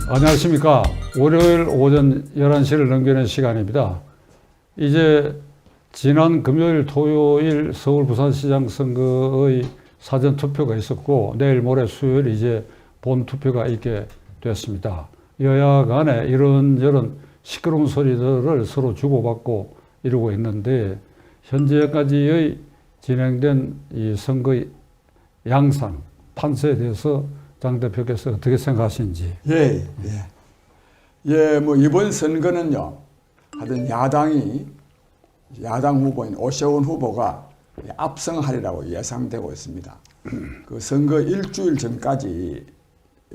안녕하십니까. 월요일 오전 11시를 넘기는 시간입니다. 이제 지난 금요일, 토요일 서울 부산시장 선거의 사전투표가 있었고 내일 모레 수요일 이제 본투표가 있게 됐습니다. 여야 간에 이런저런 시끄러운 소리들을 서로 주고받고 이러고 있는데 현재까지의 진행된 이 선거의 양상, 판세에 대해서 장 대표께서 어떻게 생각하시는지. 뭐 이번 선거는요, 하여튼 야당 후보인 오세훈 후보가 압승하리라고 예상되고 있습니다. 그 선거 일주일 전까지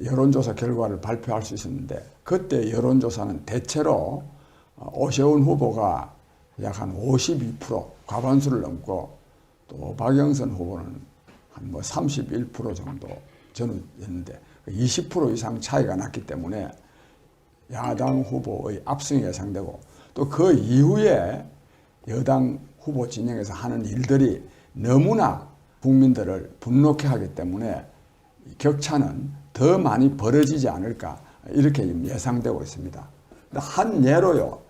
여론조사 결과를 발표할 수 있었는데 그때 여론조사는 대체로 오세훈 후보가 약 한 52% 과반수를 넘고 또 박영선 후보는 한 뭐 31% 정도 전후였는데 20% 이상 차이가 났기 때문에 야당 후보의 압승이 예상되고 또 그 이후에 여당 후보 진영에서 하는 일들이 너무나 국민들을 분노케 하기 때문에 격차는 더 많이 벌어지지 않을까 이렇게 예상되고 있습니다. 한 예로요,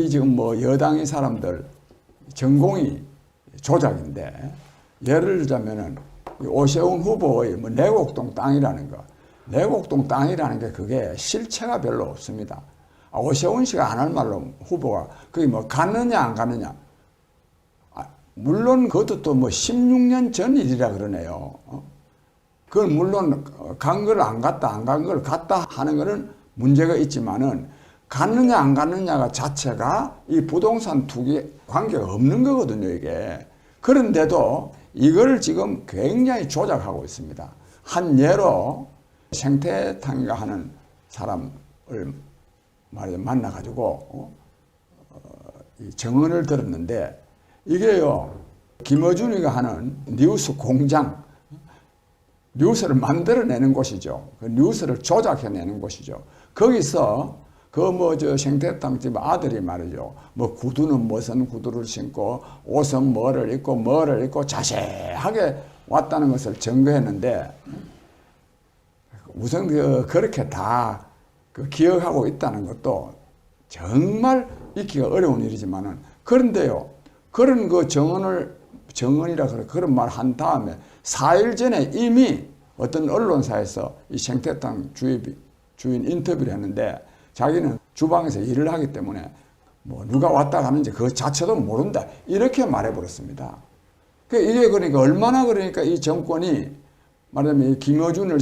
지금 뭐 여당의 사람들 전공이 조작인데 예를 들자면은 오세훈 후보의 뭐 내곡동 땅이라는 거, 내곡동 땅이라는 게 그게 실체가 별로 없습니다. 오세훈 씨가 안 할 말로 후보가 그게 뭐 갔느냐 안 갔느냐. 물론 그것도 또 뭐 16년 전 일이라 그러네요. 그건 물론 간 걸 안 갔다 안 간 걸 갔다 하는 거는 문제가 있지만은 갔느냐 안 갔느냐가 자체가 이 부동산 투기에 관계가 없는 거거든요, 이게. 그런데도 이걸 지금 굉장히 조작하고 있습니다. 한 예로 생태탕이가 하는 사람을 만나가지고 이 정언을 들었는데 이게요, 김어준이가 하는 뉴스 공장, 뉴스를 만들어내는 곳이죠. 그 뉴스를 조작해내는 곳이죠. 거기서 생태탕 집 아들이 말이죠. 뭐 구두는 무슨 구두를 신고 옷은 뭐를 입고 자세하게 왔다는 것을 증거했는데 우선 그렇게 다 기억하고 있다는 것도 정말 잊기가 어려운 일이지만은 그런데요. 그런 정언이라 그런 말 한 다음에 4일 전에 이미 어떤 언론사에서 이 생태탕 주인 인터뷰를 했는데 자기는 주방에서 일을 하기 때문에 뭐 누가 왔다 가는지 그 자체도 모른다. 이렇게 말해버렸습니다. 이게 그러니까 얼마나 그러니까 이 정권이 말하자면 김어준을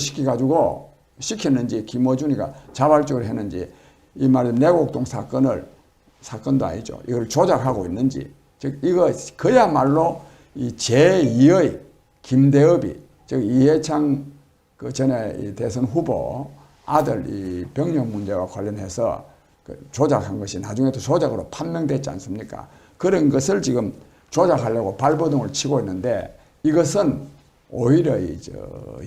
시켰는지 김어준이가 자발적으로 했는지 이 말하자면 내곡동 사건도 아니죠. 이걸 조작하고 있는지 즉 이거 그야말로 이 제2의 김대엽이 즉 이해창 그 전에 이 대선 후보 아들 이 병역 문제와 관련해서 조작한 것이 나중에 또 조작으로 판명됐지 않습니까? 그런 것을 지금 조작하려고 발버둥을 치고 있는데 이것은 오히려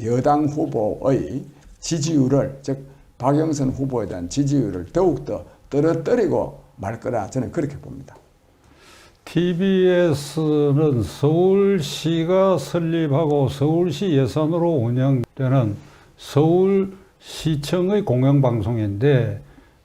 여당 후보의 지지율을 즉 박영선 후보에 대한 지지율을 더욱더 떨어뜨리고 말 거라 저는 그렇게 봅니다. TBS는 서울시가 설립하고 서울시 예산으로 운영되는 서울시청의 공영방송인데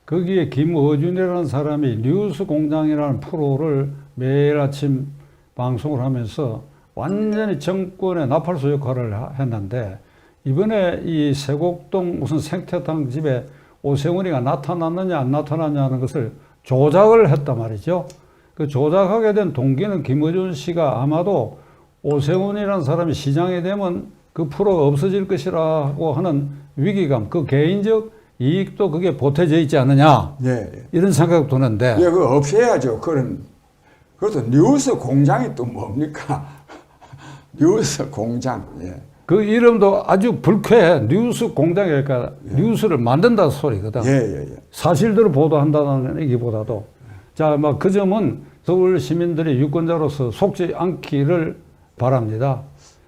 거기에 김어준이라는 사람이 뉴스공장이라는 프로를 매일 아침 방송을 하면서 완전히 정권의 나팔수 역할을 했는데 이번에 이 세곡동 무슨 생태탕 집에 오세훈이가 나타났느냐 안 나타났냐는 것을 조작을 했단 말이죠. 그 조작하게 된 동기는 김어준 씨가 아마도 오세훈이라는 사람이 시장에 되면 그 프로가 없어질 것이라고 하는 위기감, 그 개인적 이익도 그게 보태져 있지 않느냐. 이런 생각이 드는데. 그거 없애야죠. 그것도 뉴스 공장이 또 뭡니까? 뉴스 공장. 그 이름도 아주 불쾌해. 뉴스 공장이니까 뉴스를 만든다는 소리거든. 사실대로 보도한다는 얘기보다도. 자, 그 점은 서울 시민들이 유권자로서 속지 않기를 바랍니다.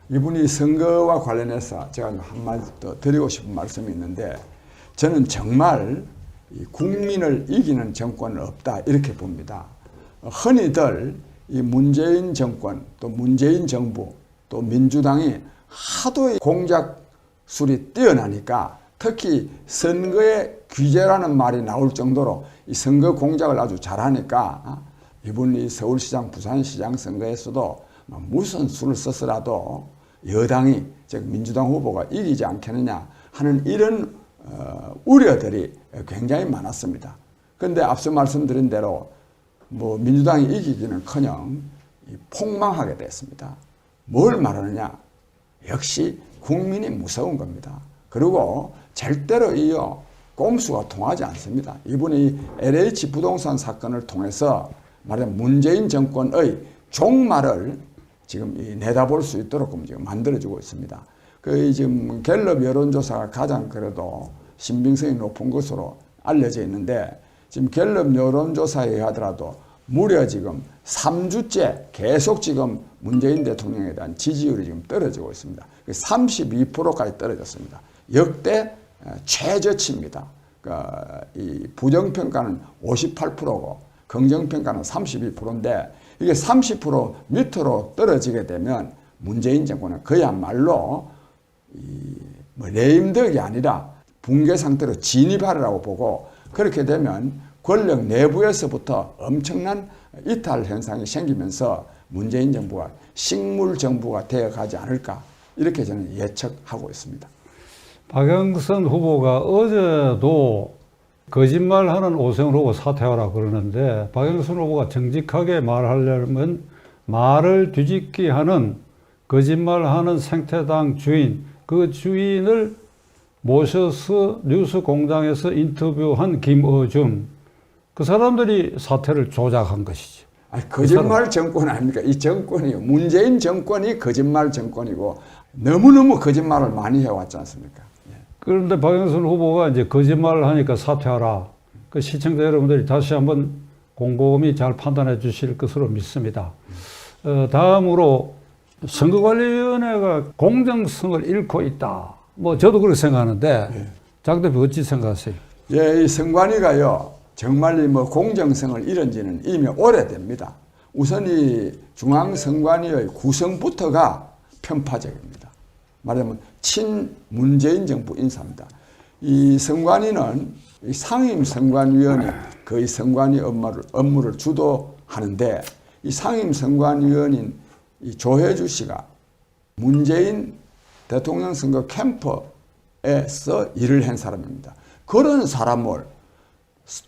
이분이 선거와 관련해서 제가 한마디 더 드리고 싶은 말씀이 있는데 저는 정말 국민을 이기는 정권은 없다 이렇게 봅니다. 흔히들 이 문재인 정권 또 문재인 정부 또 민주당이 하도 공작술이 뛰어나니까 특히 선거의 규제라는 말이 나올 정도로 이 선거 공작을 아주 잘하니까 이번 이 서울시장, 부산시장 선거에서도 무슨 수를 써서라도 여당이, 즉 민주당 후보가 이기지 않겠느냐 하는 이런 우려들이 굉장히 많았습니다. 그런데 앞서 말씀드린 대로 뭐 민주당이 이기기는커녕 폭망하게 됐습니다. 뭘 말하느냐? 역시 국민이 무서운 겁니다. 그리고 절대로 이어 꼼수가 통하지 않습니다. 이번에 LH 부동산 사건을 통해서 말하자면 문재인 정권의 종말을 지금 내다볼 수 있도록 지금 만들어주고 있습니다. 그 지금 갤럽 여론조사가 가장 그래도 신빙성이 높은 것으로 알려져 있는데, 지금 갤럽 여론조사에 의하더라도 무려 지금 3주째 계속 지금 문재인 대통령에 대한 지지율이 지금 떨어지고 있습니다. 32%까지 떨어졌습니다. 역대 최저치입니다. 그러니까 이 부정평가는 58%고 긍정평가는 32%인데 이게 30% 밑으로 떨어지게 되면 문재인 정권은 그야말로 뭐 레임덕이 아니라 붕괴 상태로 진입하리라고 보고, 그렇게 되면 권력 내부에서부터 엄청난 이탈 현상이 생기면서 문재인 정부가 식물 정부가 되어가지 않을까, 이렇게 저는 예측하고 있습니다. 박영선 후보가 어제도 거짓말하는 오세훈 후보 사퇴하라 그러는데, 박영선 후보가 정직하게 말하려면 말을 뒤집기 하는 거짓말하는 생태당 주인, 그 주인을 모셔서 뉴스공장에서 인터뷰한 김어준, 그 사람들이 사태를 조작한 것이죠. 아니, 거짓말 정권 아닙니까? 이 정권이, 문재인 정권이 거짓말 정권이고 너무너무 거짓말을 많이 해왔지 않습니까? 그런데 박영선 후보가 이제 거짓말을 하니까 사퇴하라. 그 시청자 여러분들이 다시 한번 곰곰이 잘 판단해 주실 것으로 믿습니다. 다음으로 선거관리위원회가 공정성을 잃고 있다. 뭐 저도 그렇게 생각하는데 장 대표 어찌 생각하세요? 예, 이 선관위가요 정말 뭐 공정성을 잃은 지는 이미 오래됩니다. 우선 이 중앙선관위의 구성부터가 편파적입니다. 말하자면 친문재인 정부 인사입니다. 이 선관위는 이 상임선관위원이 거의 선관위 업무를 주도하는데, 이 상임선관위원인 이 조혜주 씨가 문재인 대통령 선거 캠프에서 일을 한 사람입니다. 그런 사람을,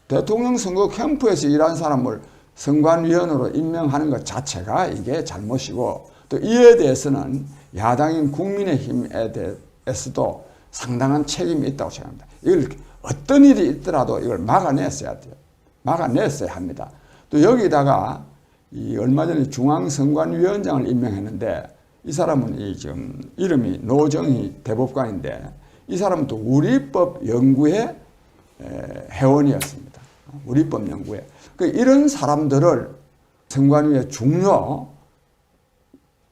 대통령 선거 캠프에서 일한 사람을 선관위원으로 임명하는 것 자체가 이게 잘못이고, 또 이에 대해서는 야당인 국민의힘에 대해서도 상당한 책임이 있다고 생각합니다. 이걸 어떤 일이 있더라도 이걸 막아냈어야 돼요. 막아냈어야 합니다. 또 여기다가 이 얼마 전에 중앙선관위원장을 임명했는데, 이 사람은 이 지금 이름이 노정희 대법관인데, 이 사람은 또 우리법 연구회 회원이었습니다. 우리법 연구회. 이런 사람들을 선관위의 중요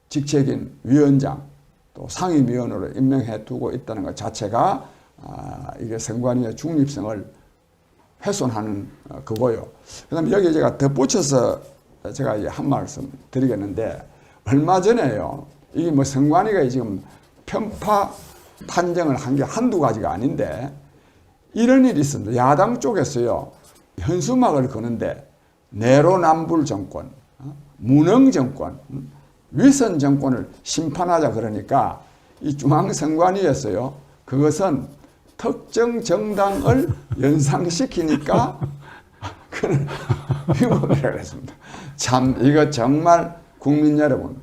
직책인 위원장 또 상임위원으로 임명해 두고 있다는 것 자체가 이게 선관위의 중립성을 훼손하는 그거요. 그다음에 여기 제가 덧붙여서 제가 한 말씀 드리겠는데, 얼마 전에요, 이게 뭐 선관위가 지금 편파 판정을 한 게 한두 가지가 아닌데, 이런 일이 있습니다. 야당 쪽에서요 현수막을 거는데 내로남불 정권, 무능 정권, 위선 정권을 심판하자 그러니까 이 중앙선관위에서요 그것은 특정 정당을 연상시키니까 그는 위법이라고 했습니다. 참 이거 정말 국민 여러분,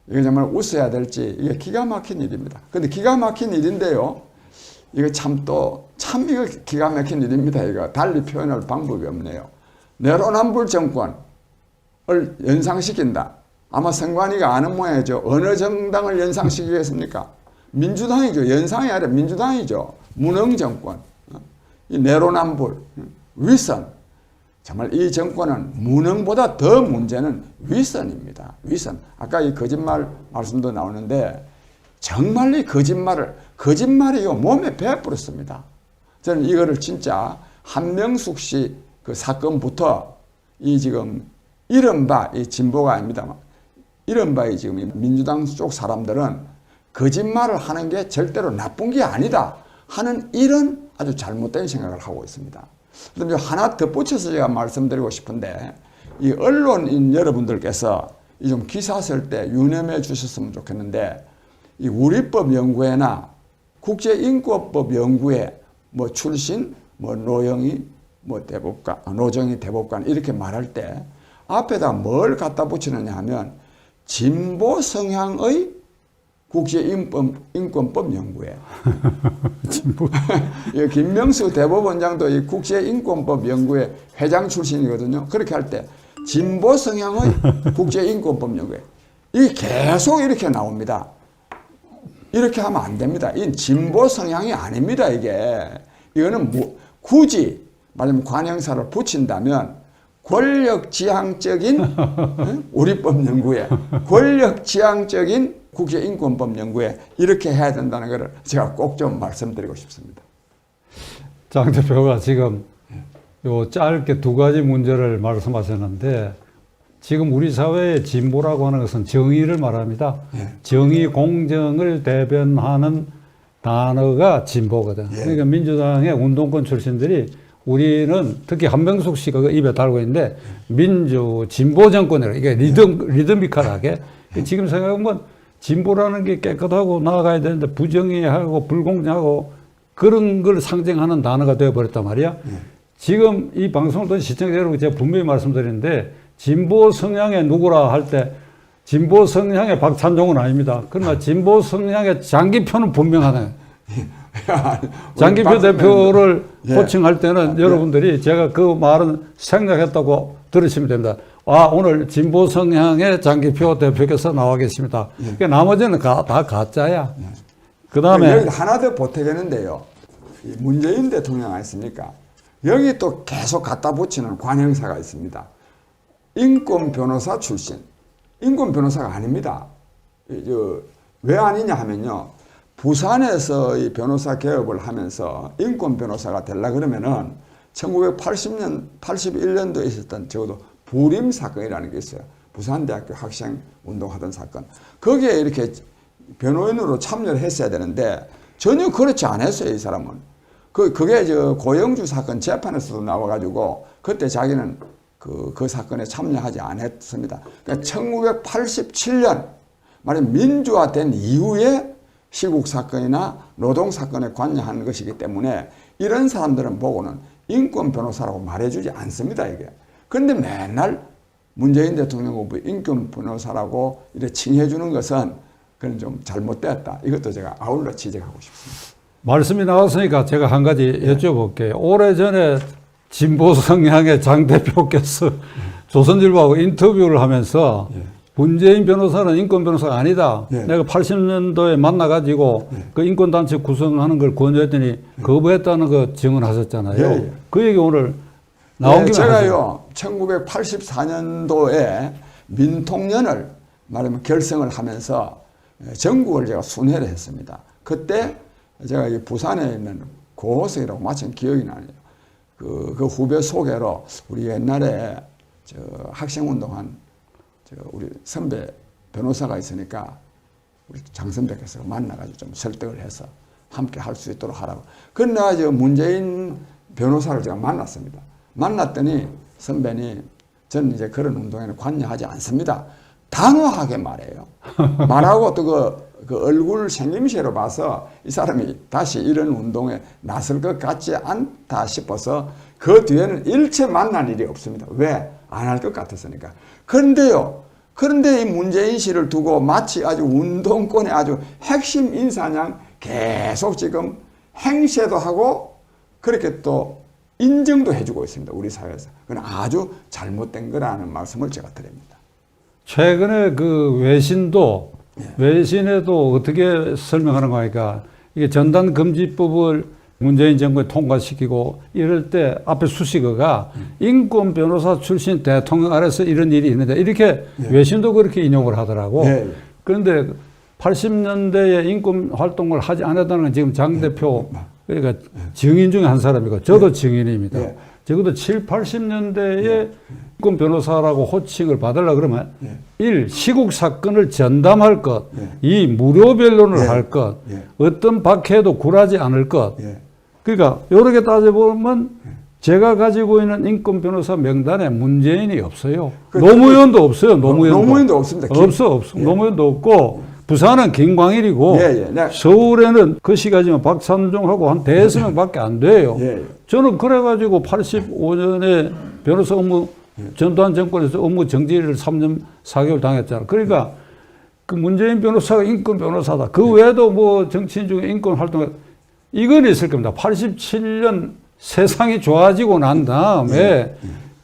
이거 정말 웃어야 될지 이게 기가 막힌 일입니다. 근데 기가 막힌 일인데요, 이거 참 이거 기가 막힌 일입니다. 이거 달리 표현할 방법이 없네요. 내로남불 정권을 연상시킨다. 아마 선관위가 아는 모양이죠. 어느 정당을 연상시키겠습니까? 민주당이죠. 연상이 아니라 민주당이죠. 무능 정권, 이 내로남불, 위선. 정말 이 정권은 무능보다 더 문제는 위선입니다. 위선. 아까 이 거짓말 말씀도 나오는데, 정말 이 거짓말이 몸에 배뿌렸습니다. 저는 이거를 진짜 한명숙 씨 그 사건부터 이 지금 이른바 이 진보가 아닙니다만, 이른바 이 지금 민주당 쪽 사람들은 거짓말을 하는 게 절대로 나쁜 게 아니다. 하는 이런 아주 잘못된 생각을 하고 있습니다. 그다음에 하나 덧붙여서 제가 말씀드리고 싶은데 이 언론인 여러분들께서 이 좀 기사 쓸 때 유념해 주셨으면 좋겠는데 이 우리법 연구회나 국제인권법 연구회 뭐 출신 뭐 노영희 뭐 대법관 노정희 대법관 이렇게 말할 때 앞에다 뭘 갖다 붙이느냐 하면 진보 성향의 국제인권법 연구회. 진보. 김명수 대법원장도 이 국제인권법 연구회 회장 출신이거든요. 그렇게 할 때 진보 성향의 국제인권법 연구회. 이게 계속 이렇게 나옵니다. 이렇게 하면 안 됩니다. 이 진보 성향이 아닙니다. 이거는 굳이 말하면 관형사를 붙인다면 권력지향적인 우리법 연구회, 권력지향적인 국제인권법 연구회 이렇게 해야 된다는 것을 제가 꼭 좀 말씀드리고 싶습니다. 장 대표가 지금 요 짧게 두 가지 문제를 말씀하셨는데 지금 우리 사회의 진보라고 하는 것은 정의를 말합니다. 예. 정의, 공정을 대변하는 단어가 진보거든. 예. 그러니까 민주당의 운동권 출신들이 우리는 특히 한명숙 씨가 그 입에 달고 있는데 민주 진보 정권이라 이게 리드미컬하게 지금 생각하면 진보라는 게 깨끗하고 나아가야 되는데 부정의하고 불공정하고 그런 걸 상징하는 단어가 되어버렸단 말이야. 지금 이 방송을 듣는 시청자 여러분 제가 분명히 말씀드리는데 진보 성향의 누구라 할 때 진보 성향의 박찬종은 아닙니다. 그러나 진보 성향의 장기표는 분명하다. 장기표 대표를 호칭할 때는 여러분들이 제가 그 말은 생략했다고 들으시면 됩니다. 아, 오늘 진보 성향의 장기표 대표께서 나와 계십니다. 그러니까 나머지는 다 가짜야. 그 다음에 여기 하나 더 보태겠는데요. 문재인 대통령 아니십니까? 여기 또 계속 갖다 붙이는 관형사가 있습니다. 인권 변호사 출신. 인권 변호사가 아닙니다. 왜 아니냐 하면요. 부산에서 이 변호사 개업을 하면서 인권 변호사가 되려 그러면은 1980년, 81년도에 있었던 적어도 부림 사건이라는 게 있어요. 부산대학교 학생 운동하던 사건. 거기에 이렇게 변호인으로 참여를 했어야 되는데 전혀 그렇지 않았어요, 이 사람은. 그게 고영주 사건 재판에서도 나와가지고 그때 자기는 그 사건에 참여하지 않았습니다. 그러니까 1987년, 말하면 민주화된 이후에 시국 사건이나 노동 사건에 관여하는 것이기 때문에 이런 사람들은 보고는 인권 변호사라고 말해주지 않습니다, 이게. 그런데 맨날 문재인 대통령 후보 인권 변호사라고 이렇게 칭해주는 것은 그건 좀 잘못되었다. 이것도 제가 아울러 지적하고 싶습니다. 말씀이 나왔으니까 제가 한 가지 여쭤볼게요. 오래전에 진보 성향의 장 대표께서 조선일보하고 인터뷰를 하면서 문재인 변호사는 인권 변호사가 아니다. 내가 80년도에 만나가지고 그 인권단체 구성하는 걸 권유했더니 거부했다는 거 증언하셨잖아요. 그 얘기 오늘 나온 김에 제가요, 1984년도에 민통연을 말하면 결성을 하면서 전국을 제가 순회를 했습니다. 그때 제가 이 부산에 있는 고호석이라고 마침 기억이 나네요. 그 후배 소개로 우리 옛날에 학생운동한 우리 선배 변호사가 있으니까 우리 장 선배께서 만나가지고 좀 설득을 해서 함께 할 수 있도록 하라고. 그래 내가 문재인 변호사를 제가 만났습니다. 만났더니 선배님, 저는 이제 그런 운동에는 관여하지 않습니다. 단호하게 말해요. 말하고 또 그 얼굴 생김새로 봐서 이 사람이 다시 이런 운동에 나설 것 같지 않다 싶어서 그 뒤에는 일체 만날 일이 없습니다. 왜? 안 할 것 같았으니까. 그런데 이 문재인 씨를 두고 마치 아주 운동권의 아주 핵심 인사냥 계속 지금 행세도 하고 그렇게 또 인정도 해주고 있습니다. 우리 사회에서. 그건 아주 잘못된 거라는 말씀을 제가 드립니다. 최근에 그 외신에도 어떻게 설명하는 거니까 이게 전단금지법을 문재인 정부에 통과시키고 이럴 때 앞에 수식어가 인권 변호사 출신 대통령 아래서 이런 일이 있는데 이렇게 외신도 그렇게 인용을 하더라고. 그런데 80년대에 인권 활동을 하지 않았다는 건 지금 장 대표 그러니까 증인 중에 한 사람이고 저도 증인입니다. 적어도 7, 80년대에 인권 변호사라고 호칭을 받으려 그러면 시국 사건을 전담할 것, 이 무료 변론을 할 것, 어떤 박해도 굴하지 않을 것. 그러니까 이렇게 따져보면 제가 가지고 있는 인권 변호사 명단에 문재인이 없어요. 노무현도 없어요. 노무현도 없습니다. 없어. 노무현도 없고 부산은 김광일이고 서울에는 그 시까지만 박찬종하고 한 5명밖에 안 돼요. 저는 그래가지고 85년에 변호사 업무 전두환 정권에서 업무 정지를 3년 4개월 당했잖아. 그러니까 그 문재인 변호사가 인권 변호사다. 그 외에도 뭐 정치인 중에 인권 활동 이건 있을 겁니다. 87년 세상이 좋아지고 난 다음에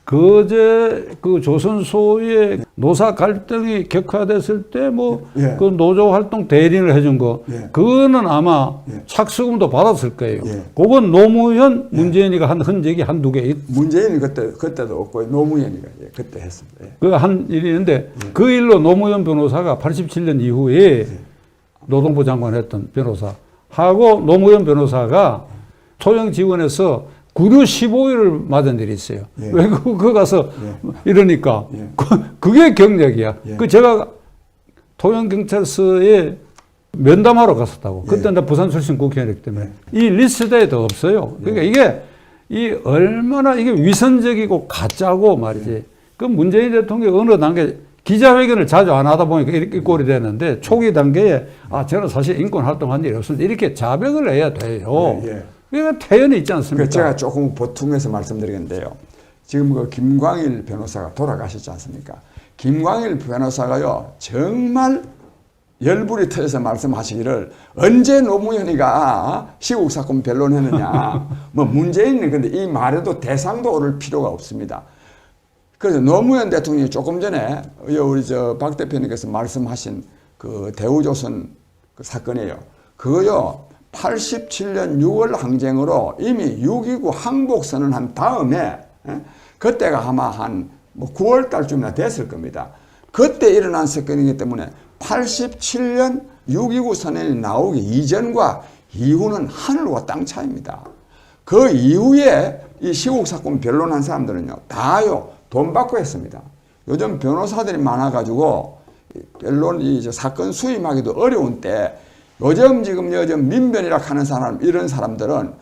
그제 그 조선 소위의 노사 갈등이 격화됐을 때 뭐 그 노조 활동 대리를 해준 거 그거는 아마 착수금도 받았을 거예요. 그건 노무현, 문재인이가 한 흔적이 한두 개 있. 문재인이 그때도 없고 노무현이가 그때 했습니다. 그 한 일이 있는데 그 일로 노무현 변호사가 87년 이후에 노동부 장관 했던 변호사하고 노무현 변호사가 토영 지원에서 구류 15일을 맞은 일이 있어요. 왜 그거 가서 이러니까 그게 경력이야. 그 제가 토영경찰서에 면담하러 갔었다고. 그때 나 부산 출신 국회의원이기 때문에 이 리스트에도 없어요. 그러니까 이게 이 얼마나 이게 위선적이고 가짜고 말이지. 그 문재인 대통령이 어느 단계 기자회견을 자주 안 하다 보니까 이렇게 꼴이 되는데 초기 단계에 저는 사실 인권 활동한 일이 없습니다. 이렇게 자백을 해야 돼요. 그러니까 태연이 있지 않습니까? 제가 조금 보충해서 말씀드리겠는데요. 지금 그 김광일 변호사가 돌아가셨지 않습니까? 김광일 변호사가요, 정말 열불이 터져서 말씀하시기를 언제 노무현이가 시국사건 변론했느냐. 뭐 문재인은 근데 이 말에도 대상도 오를 필요가 없습니다. 그래서 노무현 대통령이 조금 전에 우리 박 대표님께서 말씀하신 그 대우조선 그 사건이에요. 그거요. 87년 6월 항쟁으로 이미 6.29 항복 선언한 다음에 그때가 아마 한 뭐 9월 달쯤이나 됐을 겁니다. 그때 일어난 사건이기 때문에 87년 6.29 선언이 나오기 이전과 이후는 하늘과 땅 차이입니다. 그 이후에 이 시국사건 변론한 사람들은요 다요 돈 받고 했습니다. 요즘 변호사들이 많아가지고 변론 이 사건 수임하기도 어려운 때 요즘 민변이라 하는 사람, 이런 사람들은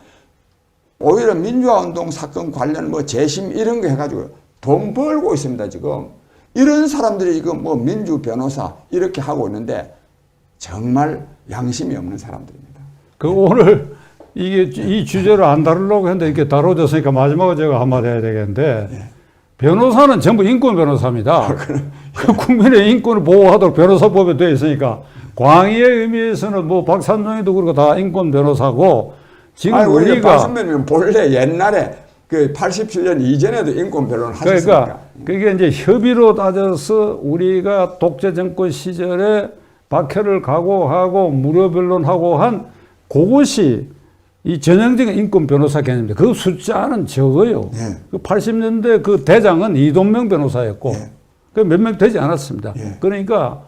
오히려 민주화운동 사건 관련 뭐 재심 이런 거 해가지고 돈 벌고 있습니다, 지금. 이런 사람들이 지금 뭐 민주 변호사 이렇게 하고 있는데 정말 양심이 없는 사람들입니다. 그 오늘 이 주제를 안 다루려고 했는데 이렇게 다뤄졌으니까 마지막으로 제가 한마디 해야 되겠는데 변호사는 전부 인권 변호사입니다. 국민의 인권을 보호하도록 변호사법에 되어 있으니까 광의의 의미에서는 뭐 박찬종이도 그렇고 다 인권 변호사고 지금 우리가 박선배님은 본래 옛날에 그 87년 이전에도 인권 변론을 하셨으니까. 그러니까 그게 이제 협의로 따져서 우리가 독재 정권 시절에 박해를 각오하고 무료 변론하고 한 그것이 이 전형적인 인권 변호사 개념입니다. 그 숫자는 적어요. 그 80년대 그 대장은 이동명 변호사였고 그 몇 명 되지 않았습니다. 그러니까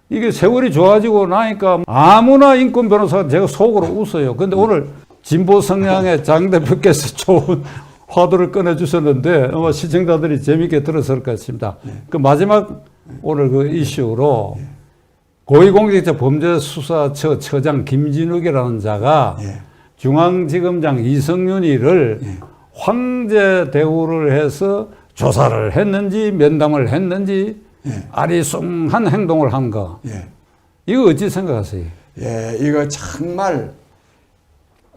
이게 세월이 좋아지고 나니까 아무나 인권 변호사가 제가 속으로 웃어요. 근데 오늘 진보 성향의 장 대표께서 좋은 화두를 꺼내주셨는데 아마 시청자들이 재미있게 들었을 것 같습니다. 그 마지막 오늘 그 이슈로 고위공직자 범죄수사처 처장 김진욱이라는 자가 중앙지검장 이성윤이를 황제 대우를 해서 조사를 했는지 면담을 했는지 아리송한 행동을 한 거. 이거 어찌 생각하세요? 이거 정말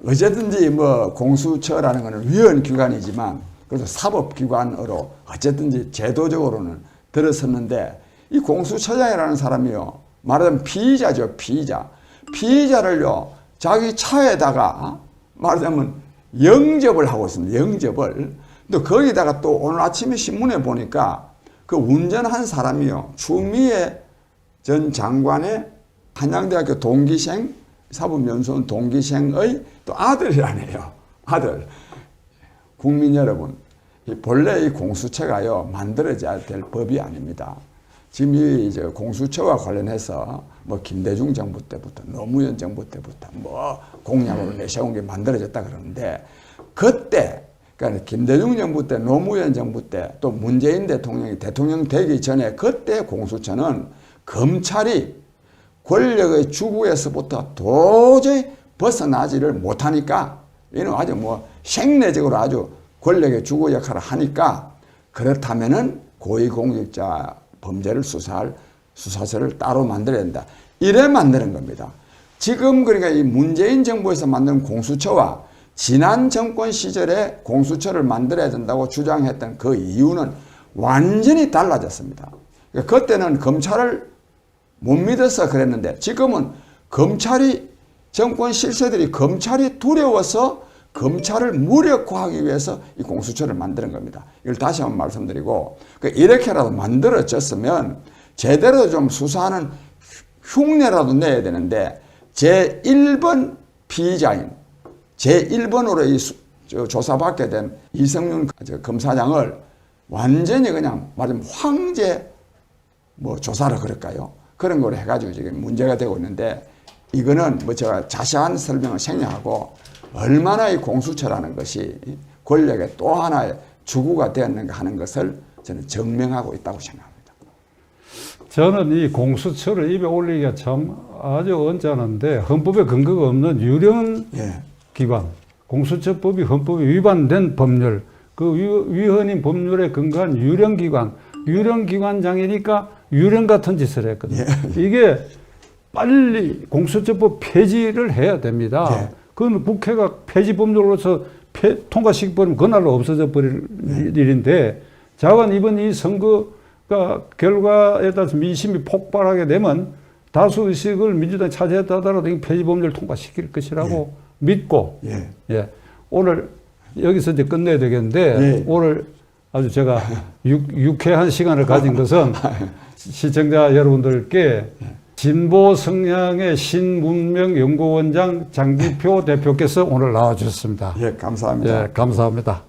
어쨌든지 뭐 공수처라는 것은 위헌기관이지만 그래도 사법기관으로 어쨌든지 제도적으로는 들어섰는데 이 공수처장이라는 사람이요. 말하자면 피의자죠. 피의자를요. 자기 차에다가 말하자면 영접을 하고 있습니다. 영접을. 근데 거기다가 또 오늘 아침에 신문에 보니까 그 운전한 사람이요. 추미애 전 장관의 한양대학교 동기생, 사법연수원 동기생의 또 아들이라네요. 아들. 국민 여러분, 본래 이 공수처가요, 만들어져야 될 법이 아닙니다. 지금 이 공수처와 관련해서 뭐 김대중 정부 때부터, 노무현 정부 때부터 뭐 공약으로 내세운 게 만들어졌다 그러는데, 그때 그러니까 김대중 정부 때, 노무현 정부 때, 또 문재인 대통령이 대통령 되기 전에 그때 공수처는 검찰이 권력의 주구에서부터 도저히 벗어나지를 못하니까 이는 아주 뭐 생내적으로 아주 권력의 주구 역할을 하니까 그렇다면은 고위공직자 범죄를 수사할 수사서를 따로 만들어야 된다. 이래 만드는 겁니다. 지금 그러니까 이 문재인 정부에서 만든 공수처와 지난 정권 시절에 공수처를 만들어야 된다고 주장했던 그 이유는 완전히 달라졌습니다. 그러니까 그때는 검찰을 못 믿어서 그랬는데 지금은 검찰이 정권 실세들이 검찰이 두려워서 검찰을 무력화하기 위해서 이 공수처를 만드는 겁니다. 이걸 다시 한번 말씀드리고 이렇게라도 만들어졌으면 제대로 좀 수사하는 흉내라도 내야 되는데 제1번 피의자인 제1번으로 이 조사받게 된 이성윤 검사장을 완전히 그냥 말하자면 황제 뭐 조사를 그럴까요? 그런 걸 해가지고 지금 문제가 되고 있는데 이거는 뭐 제가 자세한 설명을 생략하고 얼마나 이 공수처라는 것이 권력의 또 하나의 주구가 되었는가 하는 것을 저는 증명하고 있다고 생각합니다. 저는 이 공수처를 입에 올리기가 참 아주 언짢은데 헌법에 근거가 없는 유령 기관, 공수처법이 헌법에 위반된 법률, 그 위헌인 법률에 근거한 유령기관, 유령기관장이니까 유령 같은 짓을 했거든요. 이게 빨리 공수처법 폐지를 해야 됩니다. 그건 국회가 폐지 법률로서 통과시켜버리면 그날로 없어져 버릴 일인데 자관 이번 이 선거가 결과에 따라서 민심이 폭발하게 되면 다수 의식을 민주당이 차지했다 하더라도 이 폐지 법률을 통과시킬 것이라고 믿고 오늘 여기서 이제 끝내야 되겠는데 오늘 아주 제가 유쾌한 시간을 가진 것은 시청자 여러분들께 진보 성향의 신문명연구원장 장기표 대표께서 오늘 나와주셨습니다. 감사합니다. 감사합니다.